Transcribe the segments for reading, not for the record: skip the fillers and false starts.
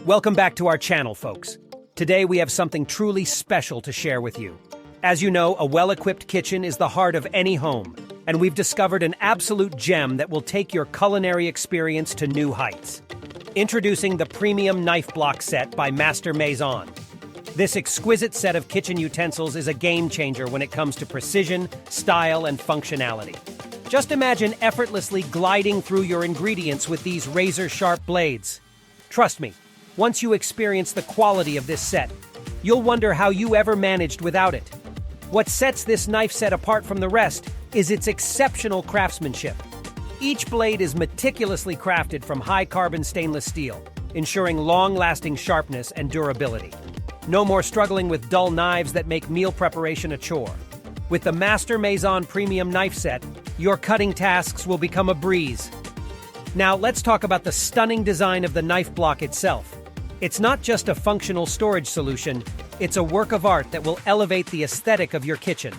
Welcome back to our channel, folks. Today we have something truly special to share with you. As you know, a well-equipped kitchen is the heart of any home, and we've discovered an absolute gem that will take your culinary experience to new heights. Introducing the Premium Knife Block Set by Master Maison. This exquisite set of kitchen utensils is a game-changer when it comes to precision, style, and functionality. Just imagine effortlessly gliding through your ingredients with these razor-sharp blades. Trust me, once you experience the quality of this set, you'll wonder how you ever managed without it. What sets this knife set apart from the rest is its exceptional craftsmanship. Each blade is meticulously crafted from high-carbon stainless steel, ensuring long-lasting sharpness and durability. No more struggling with dull knives that make meal preparation a chore. With the Master Maison Premium Knife Set, your cutting tasks will become a breeze. Now, let's talk about the stunning design of the knife block itself. It's not just a functional storage solution, it's a work of art that will elevate the aesthetic of your kitchen.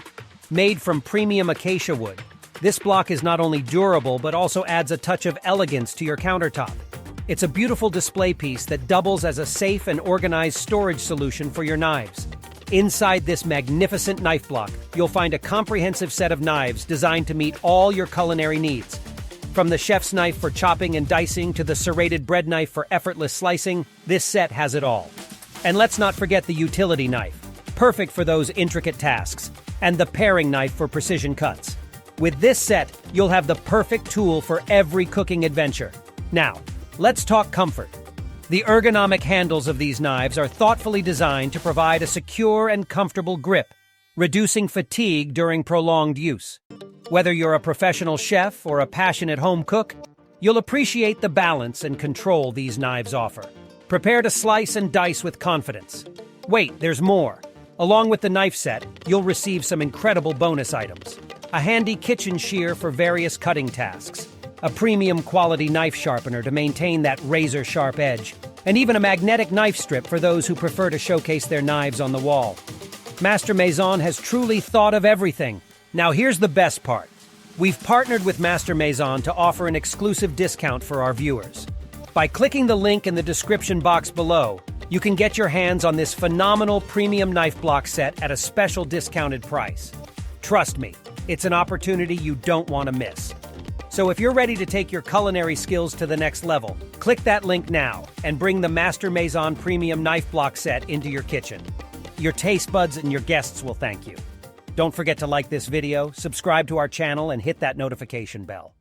Made from premium acacia wood, this block is not only durable but also adds a touch of elegance to your countertop. It's a beautiful display piece that doubles as a safe and organized storage solution for your knives. Inside this magnificent knife block, you'll find a comprehensive set of knives designed to meet all your culinary needs. From the chef's knife for chopping and dicing to the serrated bread knife for effortless slicing, this set has it all. And let's not forget the utility knife, perfect for those intricate tasks, and the paring knife for precision cuts. With this set, you'll have the perfect tool for every cooking adventure. Now, let's talk comfort. The ergonomic handles of these knives are thoughtfully designed to provide a secure and comfortable grip, reducing fatigue during prolonged use. Whether you're a professional chef or a passionate home cook, you'll appreciate the balance and control these knives offer. Prepare to slice and dice with confidence. Wait, there's more. Along with the knife set, you'll receive some incredible bonus items. A handy kitchen shear for various cutting tasks, a premium quality knife sharpener to maintain that razor-sharp edge, and even a magnetic knife strip for those who prefer to showcase their knives on the wall. Master Maison has truly thought of everything. Now here's the best part. We've partnered with Master Maison to offer an exclusive discount for our viewers. By clicking the link in the description box below, you can get your hands on this phenomenal premium knife block set at a special discounted price. Trust me, it's an opportunity you don't want to miss. So if you're ready to take your culinary skills to the next level, click that link now and bring the Master Maison Premium Knife Block Set into your kitchen. Your taste buds and your guests will thank you. Don't forget to like this video, subscribe to our channel, and hit that notification bell.